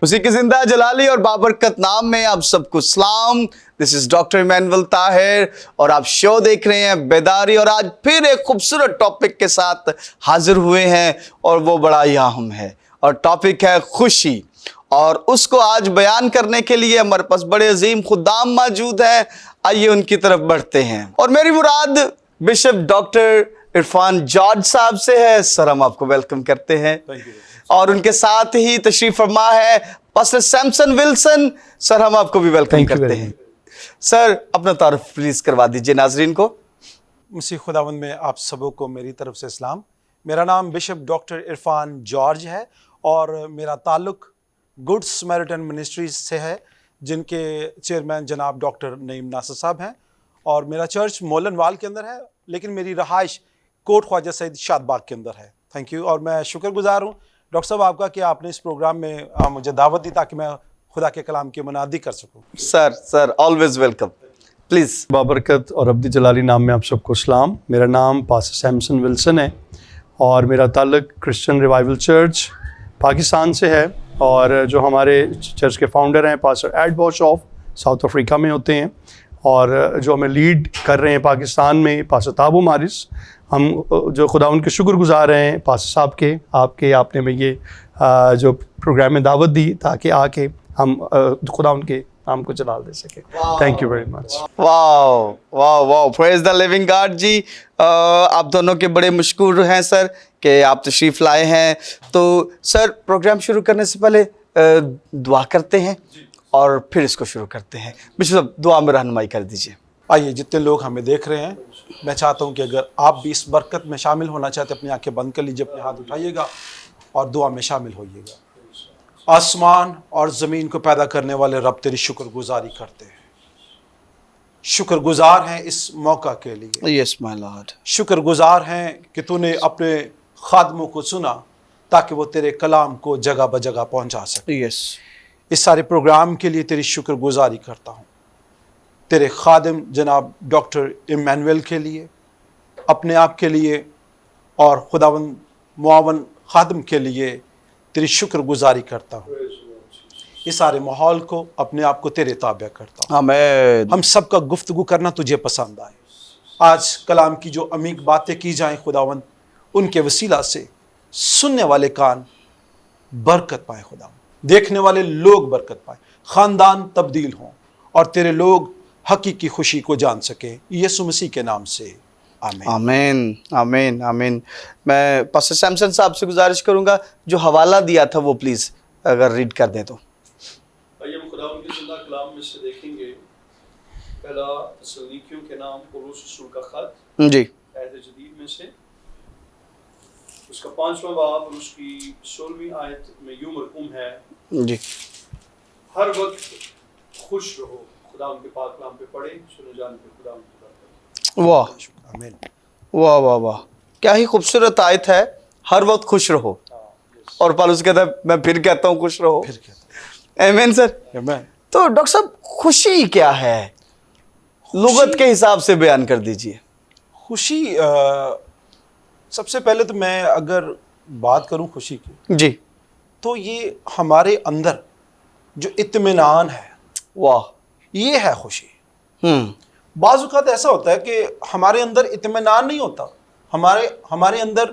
اسی کے زندہ جلالی اور بابرکت نام میں آپ سب کو سلام. دس از ڈاکٹر ایمینول طاہر اور آپ شو دیکھ رہے ہیں بیداری. اور آج پھر ایک خوبصورت ٹاپک کے ساتھ حاضر ہوئے ہیں اور وہ بڑا ہی اہم ہے اور ٹاپک ہے خوشی. اور اس کو آج بیان کرنے کے لیے ہمارے پاس بڑے عظیم خدام موجود ہیں. آئیے ان کی طرف بڑھتے ہیں. اور میری مراد بشپ ڈاکٹر عرفان جارج صاحب سے ہے. سر ہم آپ کو ویلکم کرتے ہیں. اور ان کے ساتھ ہی تشریف فرما ہے پاسٹر سیمسن ولسن. سر ہم آپ کو بھی ویلکم کرتے ہیں. سر اپنا تعارف پلیز کروا دیجئے ناظرین کو. مسیح خداوند میں آپ سبوں کو میری طرف سے اسلام. میرا نام بشپ ڈاکٹر عرفان جارج ہے اور میرا تعلق گڈ سمیرٹن منسٹریز سے ہے جن کے چیئرمین جناب ڈاکٹر نعیم ناصر صاحب ہیں. اور میرا چرچ مولن وال کے اندر ہے لیکن میری رہائش کوٹ خواجہ سعید شاد باغ کے اندر ہے. Thank you. اور میں شکر گزار ہوں ڈاکٹر صاحب آپ کا کہ آپ نے اس پروگرام میں مجھے دعوت دی تاکہ میں خدا کے کلام کی منادی کر سکوں. سر آلویز ویلکم پلیز. بابرکت اور عبدی جلالی نام میں آپ سب کو سلام. میرا نام پاسٹر سیمسن ولسن ہے اور میرا تعلق کرسچن ریوائول چرچ پاکستان سے ہے. اور جو ہمارے چرچ کے فاؤنڈر ہیں پاسٹر ایڈ باش آف ساؤتھ افریقہ میں ہوتے ہیں اور جو ہمیں لیڈ کر رہے ہیں پاکستان میں پاسٹر تابو مارس. ہم جو خدا ان کے شکر گزار ہیں پاسٹر صاحب کے آپ نے یہ جو پروگرام میں دعوت دی تاکہ آ کے ہم خدا ان کے نام کو جلال دے سکیں. Thank you very much. Wow wow wow praise the living God. جی آپ دونوں کے بڑے مشکور ہیں سر کہ آپ تشریف لائے ہیں. تو سر پروگرام شروع کرنے سے پہلے دعا کرتے ہیں اور پھر اس کو شروع کرتے ہیں. بشپ صاحب دعا میں رہنمائی کر دیجیے. آئیے جتنے لوگ ہمیں دیکھ رہے ہیں میں چاہتا ہوں کہ اگر آپ بھی اس برکت میں شامل ہونا چاہتے اپنی آنکھیں بند کر لیجیے, اپنے ہاتھ اٹھائیے گا اور دعا میں شامل ہوئیے گا. آسمان اور زمین کو پیدا کرنے والے رب تیری شکر گزاری کرتے ہیں. شکر گزار ہیں اس موقع کے لیے. یس مائی لارڈ. شکر گزار ہیں کہ تو نے اپنے خادموں کو سنا تاکہ وہ تیرے کلام کو جگہ بجگہ پہنچا سکے. یس. اس سارے پروگرام کے لیے تیری شکر گزاری کرتا ہوں. تیرے خادم جناب ڈاکٹر ایمینول کے لیے, اپنے آپ کے لیے اور خداوند معاون خادم کے لیے تیری شکر گزاری کرتا ہوں. اس سارے ماحول کو اپنے آپ کو تیرے تابع کرتا ہوں. آمین. ہم سب کا گفتگو کرنا تجھے پسند آئے. آج کلام کی جو عمیق باتیں کی جائیں خداوند ان کے وسیلہ سے سننے والے کان برکت پائے خداوند, دیکھنے والے لوگ برکت پائے, خاندان تبدیل ہوں اور تیرے لوگ حقیقی خوشی کو جان سکیں. یسوع مسیح کے نام سے آمین. آمین آمین آمین. میں پاسٹر سیمسن صاحب سے گزارش کروں گا جو حوالہ دیا تھا وہ پلیز اگر ریڈ کر دیں تو. آئیے ہم خداوند کے زندہ کلام میں سے دیکھیں گے پہلا تسلونیکیوں کے نام پولس رسول کا خط جی عہد جدید میں سے اس کا 5واں باب اور اس کی 16ویں آیت میں یوں مرقوم ہے جی. ہر وقت خوش رہو. خداوند کے پاک کلام پہ پڑھیں سنے جان پہ خداوند کی برکت. واہ آمین. واہ واہ واہ کیا ہی خوبصورت آیت ہے. ہر وقت خوش رہو. اور پالوس کہتا ہے میں پھر کہتا ہوں خوش رہو. پھر کہتے آمین سر. آمین. تو ڈاکٹر صاحب خوشی کیا ہے لغت کے حساب سے بیان کر دیجئے. خوشی سب سے پہلے تو میں اگر بات کروں خوشی کی جی تو یہ ہمارے اندر جو اطمینان ہے واہ یہ ہے خوشی. بعض اوقات ایسا ہوتا ہے کہ ہمارے اندر اطمینان نہیں ہوتا, ہمارے اندر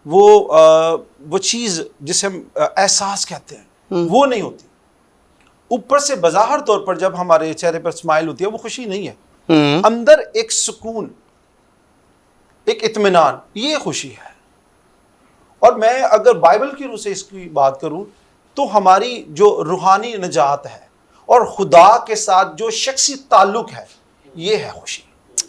وہ چیز جسے ہم احساس کہتے ہیں وہ نہیں ہوتی. اوپر سے بظاہر طور پر جب ہمارے چہرے پر اسمائل ہوتی ہے وہ خوشی نہیں ہے. اندر ایک سکون ایک اطمینان یہ خوشی ہے. اور میں اگر بائبل کی روح سے اس کی بات کروں تو ہماری جو روحانی نجات ہے اور خدا کے ساتھ جو شخصی تعلق ہے یہ ہے خوشی.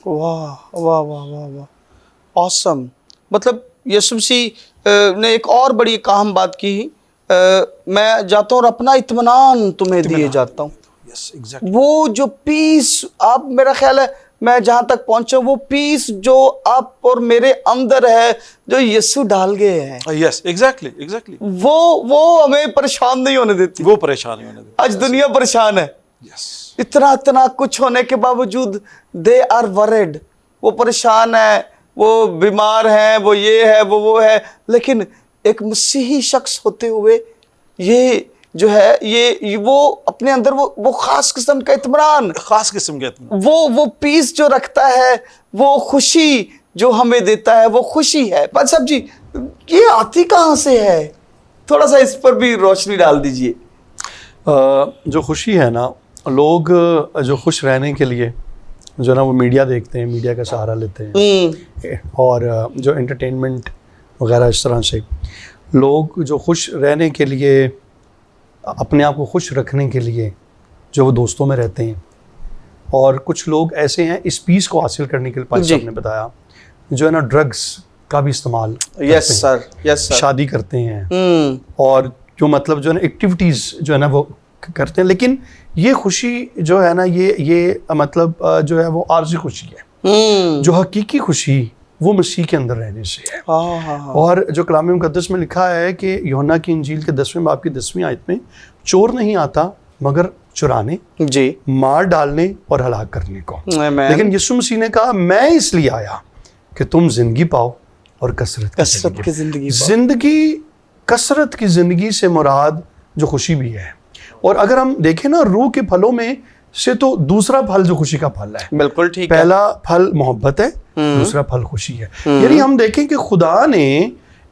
واہ واہ واہ واہ واہ آسم. مطلب یسوع مسیح نے ایک اور بڑی اہم بات کی, میں جاتا ہوں اور اپنا اطمینان تمہیں دیے جاتا ہوں. Yes exactly. وہ جو پیس آپ میرا خیال ہے میں جہاں تک پہنچا وہ پیس جو آپ اور میرے اندر ہے جو یسوع ڈال گئے ہیں. Yes exactly. وہ ہمیں پریشان نہیں ہونے دیتی. وہ پریشان نہیں ہونے دیتی. آج دنیا پریشان ہے. یس. اتنا کچھ ہونے کے باوجود دے آر ورڈ. وہ پریشان ہے, وہ بیمار ہیں, وہ یہ ہے وہ ہے. لیکن ایک مسیحی شخص ہوتے ہوئے یہ جو ہے یہ وہ اپنے اندر وہ خاص قسم کا اطمینان، خاص قسم کے اطمینان، وہ پیس جو رکھتا ہے، وہ خوشی جو ہمیں دیتا ہے، وہ خوشی ہے۔ پادری صاحب جی یہ آتی کہاں سے ہے؟ تھوڑا سا اس پر بھی روشنی ڈال دیجئے۔ جو خوشی ہے نا، لوگ جو خوش رہنے کے لیے جو نا وہ میڈیا دیکھتے ہیں، میڈیا کا سہارا لیتے ہیں، اور جو انٹرٹینمنٹ وغیرہ اس طرح سے لوگ جو خوش رہنے کے لیے، اپنے آپ کو خوش رکھنے کے لیے جو وہ دوستوں میں رہتے ہیں، اور کچھ لوگ ایسے ہیں اس پیس کو حاصل کرنے کے لیے، پادری صاحب نے بتایا، جو ہے نا ڈرگس کا بھی استعمال یس سر، یس سر، شادی کرتے ہیں، اور جو مطلب جو ہے نا ایکٹیویٹیز جو ہے نا وہ کرتے ہیں، لیکن یہ خوشی جو ہے نا یہ مطلب جو ہے وہ عارضی خوشی ہے۔ جو حقیقی خوشی وہ مسیح کے اندر رہنے سے ہے۔ اور جو کلام مقدس میں لکھا ہے کہ یوحنا کی انجیل کے 10ویں باب کی 10ویں آیت میں، چور نہیں آتا مگر چرانے، جی، مار ڈالنے اور ہلاک کرنے کو، آمین۔ لیکن یسوع مسیح نے کہا میں اس لیے آیا کہ تم زندگی پاؤ اور کثرت کی زندگی پاؤ۔ زندگی، کثرت کی زندگی سے مراد جو خوشی بھی ہے۔ اور اگر ہم دیکھیں نا روح کے پھلوں میں سے تو دوسرا پھل جو خوشی کا پھل ہے، بالکل ٹھیک ہے، پہلا پھل محبت ہے، دوسرا پھل خوشی ہے۔ یعنی ہم دیکھیں کہ خدا نے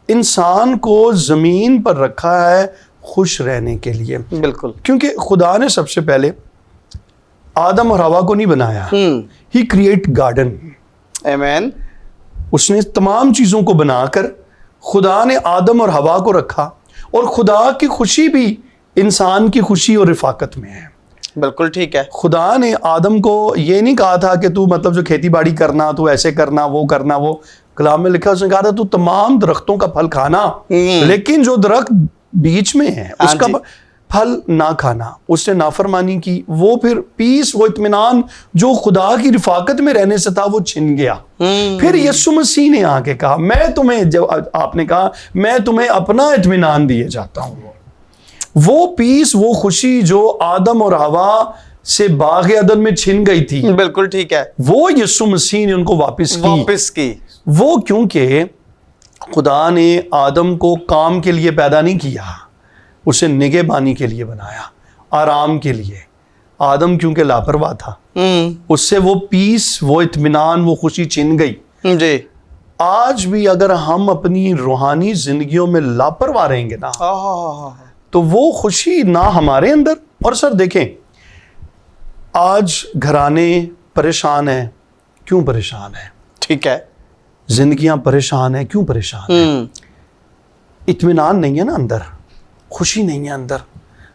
انسان کو زمین پر رکھا ہے خوش رہنے کے لیے، بالکل، کیونکہ خدا نے سب سے پہلے آدم اور حوا کو نہیں بنایا، ہی کریٹ گارڈن، آمین، اس نے تمام چیزوں کو بنا کر خدا نے آدم اور حوا کو رکھا، اور خدا کی خوشی بھی انسان کی خوشی اور رفاقت میں ہے۔ بالکل ٹھیک ہے، خدا نے آدم کو یہ نہیں کہا تھا کہ تو مطلب جو کھیتی باڑی کرنا، تو ایسے کرنا، وہ کرنا، وہ کلام میں لکھا، اس نے کہا تھا تو تمام درختوں کا پھل کھانا، لیکن جو درخت بیچ میں ہے اس کا پھل نہ کھانا۔ اس نے نافرمانی کی، وہ پھر پیس، وہ اطمینان جو خدا کی رفاقت میں رہنے سے تھا وہ چھن گیا۔ پھر یسوع مسیح نے آ کے کہا میں تمہیں، جب آپ نے کہا میں تمہیں اپنا اطمینان دیے جاتا ہوں، وہ پیس، وہ خوشی جو آدم اور حوا سے باغ عدن میں چھن گئی تھی، بالکل ٹھیک ہے، وہ یسوع مسیح نے ان کو واپس کی۔ وہ کیونکہ خدا نے آدم کو کام کے لیے پیدا نہیں کیا، اسے نگہبانی کے لیے بنایا، آرام کے لیے۔ آدم کیونکہ لاپرواہ تھا، اس سے وہ پیس، وہ اطمینان، وہ خوشی چھن گئی۔ جی، آج بھی اگر ہم اپنی روحانی زندگیوں میں لاپرواہ رہیں گے نا، تو وہ خوشی نہ ہمارے اندر۔ اور سر دیکھیں، آج گھرانے پریشان ہیں، کیوں پریشان ہیں؟ ٹھیک ہے، زندگیاں پریشان ہیں، کیوں پریشان ہیں؟ اطمینان نہیں ہے نا اندر، خوشی نہیں ہے اندر،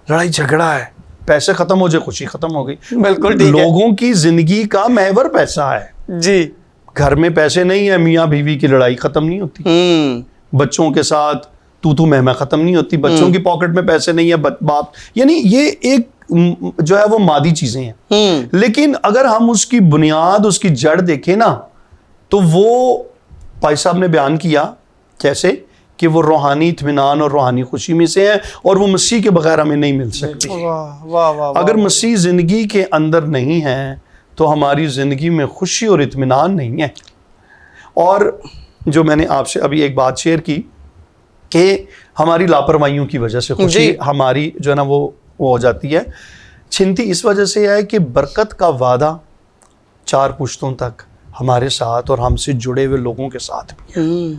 لڑائی جھگڑا ہے، پیسے ختم ہو جائے خوشی ختم ہو گئی۔ بالکل ٹھیک ہے، لوگوں کی زندگی کا محور پیسہ ہے، جی، گھر میں پیسے نہیں ہے، میاں بیوی کی لڑائی ختم نہیں ہوتی، بچوں کے ساتھ تو میں ختم نہیں ہوتی، بچوں کی پاکٹ میں پیسے نہیں ہے، باپ، یعنی یہ ایک جو ہے وہ مادی چیزیں ہیں۔ لیکن اگر ہم اس کی بنیاد، اس کی جڑ دیکھیں نا، تو وہ بھائی صاحب نے بیان کیا کیسے کہ وہ روحانی اطمینان اور روحانی خوشی میں سے ہے، اور وہ مسیح کے بغیر ہمیں نہیں مل سکتی۔ اگر مسیح زندگی کے اندر نہیں ہے تو ہماری زندگی میں خوشی اور اطمینان نہیں ہے۔ اور جو میں نے آپ سے ابھی ایک بات شیئر کی کہ ہماری لاپرواہیوں کی وجہ سے خوشی ہماری جو ہے نا وہ ہو جاتی ہے، چھنتی اس وجہ سے ہے کہ برکت کا وعدہ 4 پشتوں تک ہمارے ساتھ اور ہم سے جڑے ہوئے لوگوں کے ساتھ بھی ہے۔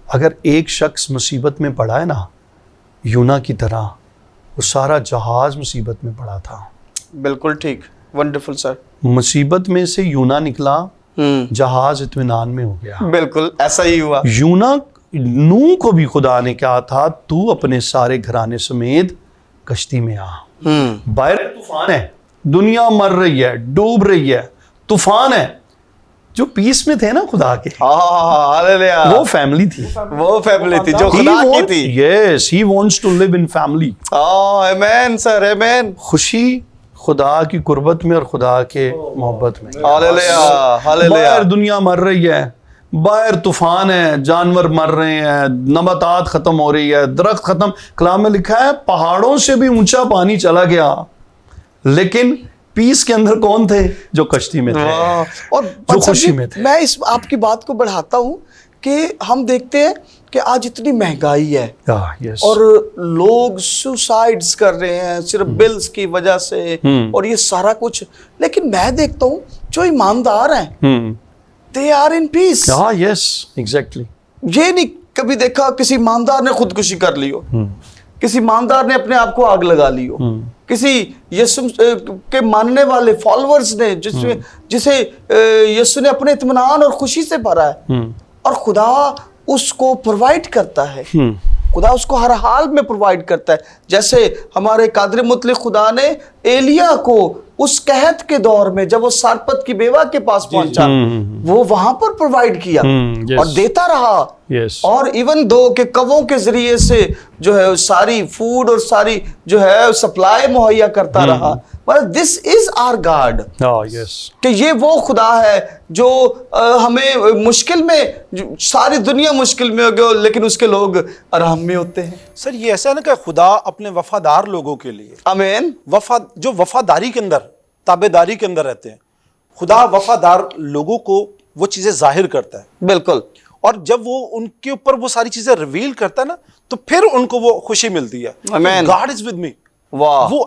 اگر ایک شخص مصیبت میں پڑا ہے نا، یونا کی طرح، وہ سارا جہاز مصیبت میں پڑا تھا۔ بالکل ٹھیک، ونڈرفل سر، مصیبت میں سے یونا نکلا، جہاز اطمینان میں ہو گیا۔ بالکل ایسا ہی ہوا۔ یونا، نوح کو بھی خدا نے کہا تھا تو اپنے سارے گھرانے سمیت کشتی میں آ، باہر طوفان ہے، دنیا مر رہی ہے، ڈوب رہی ہے، طوفان ہے۔ جو پیس میں تھے نا خدا کے، وہ فیملی تھی، وہ فیملی تھی جو خدا کی تھی۔ Yes, he wants to live in family. آمین سر، آمین۔ خوشی خدا کی قربت میں اور خدا کے محبت میں۔ Hallelujah, hallelujah. باہر دنیا مر رہی ہے، باہر طوفان ہے، جانور مر رہے ہیں، نباتات ختم ہو رہی ہے، درخت ختم۔ کلام میں لکھا ہے پہاڑوں سے بھی اونچا پانی چلا گیا، لیکن پیس کے اندر کون تھے؟ جو کشتی میں تھے اور جو خوشی میں تھے۔ میں اس آپ کی بات کو بڑھاتا ہوں کہ ہم دیکھتے ہیں کہ آج اتنی مہنگائی ہے Yes. اور لوگ سوسائڈز کر رہے ہیں صرف بلز کی وجہ سے اور یہ سارا کچھ، لیکن میں دیکھتا ہوں جو ایماندار ہیں they are in peace. Yes, exactly. یہ نہیں کبھی دیکھا کسی ایماندار نے خودکشی کر لی ہو، کسی ایماندار نے اپنے آپ کو آگ لگا لی ہو، کسی یسوع کے ماننے والے فالوورز نے جسے یسوع نے اپنے اطمینان اور خوشی سے بھرا ہے، اور خدا اس کو پرووائڈ کرتا ہے، خدا اس کو ہر حال میں پرووائڈ کرتا ہے. جیسے ہمارے قادر مطلق خدا نے ایلیا کو اس قحط کے دور میں جب وہ سارپت کی بیوہ کے پاس پہنچا وہ وہاں پر پرووائڈ کیا اور دیتا رہا. Yes. اور ایون دو کہ کووں کے ذریعے سے جو ہے ساری فوڈ اور ساری جو ہے سپلائی مہیا کرتا رہا. دس از آر گاڈ، Yes. کہ یہ وہ خدا ہے جو ہمیں مشکل میں، ساری دنیا مشکل میں ہو گئے لیکن اس کے لوگ آرام میں ہوتے ہیں. سر یہ ایسا ہے نا کہ خدا اپنے وفادار لوگوں کے لیے آمین. جو وفاداری کے اندر، تابعداری کے اندر رہتے ہیں، خدا وفادار لوگوں کو وہ چیزیں ظاہر کرتا ہے، بالکل. اور جب وہ ان کے اوپر وہ ساری چیزیں ریویل کرتا ہے نا تو پھر ان کو وہ خوشی ملتی ہے. آمین. God is with me. واہ. وہ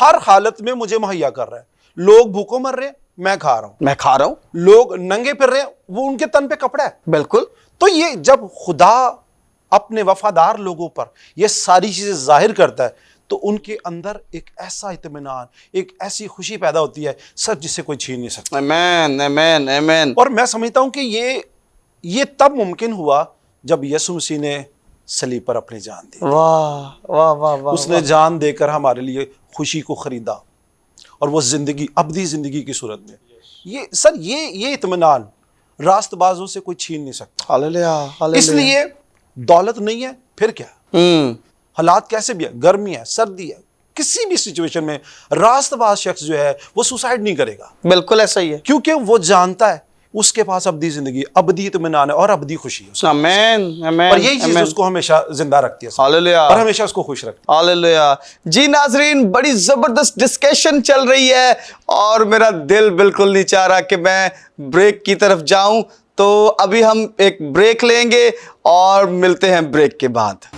ہر حالت میں مجھے مہیا کر رہا ہے. لوگ بھوکوں مر رہے ہیں، میں کھا رہا ہوں. میں کھا رہا ہوں. لوگ ننگے پھر رہے ہیں، وہ ان کے تن پہ کپڑا ہے. بالکل. تو یہ جب خدا اپنے وفادار لوگوں پر یہ ساری چیزیں ظاہر کرتا ہے تو ان کے اندر ایک ایسا اطمینان، ایک ایسی خوشی پیدا ہوتی ہے سر جسے کوئی چھین نہیں سکتا. آمین آمین آمین. اور میں سمجھتا ہوں کہ یہ تب ممکن ہوا جب یسوع مسیح نے صلیب پر اپنی جان دی. واہ واہ واہ واہ. اس نے جان دے کر ہمارے لیے خوشی کو خریدا اور وہ زندگی، ابدی زندگی کی صورت میں. یہ اطمینان راست بازوں سے کوئی چھین نہیں سکتا. ہاللیلویہ. اس لیے دولت نہیں ہے پھر کیا، حالات کیسے بھی ہے، گرمی ہے، سردی ہے، کسی بھی سچویشن میں راست باز شخص جو ہے وہ سوسائڈ نہیں کرے گا. بالکل ایسا ہی ہے. کیونکہ وہ جانتا ہے اس کے پاس ابدی زندگی، ابدی اطمینان ہے اور ابدی خوشی ہے. آمین آمین. اور یہی چیز اس کو ہمیشہ زندہ رکھتی ہے ہاللیلویہ. اور ہمیشہ اس کو خوش رکھتی ہے. ہاللیلویہ. جی ناظرین، بڑی زبردست ڈسکشن چل رہی ہے اور میرا دل بالکل نہیں چاہ رہا کہ میں بریک کی طرف جاؤں، تو ابھی ہم ایک بریک لیں گے اور ملتے ہیں بریک کے بعد.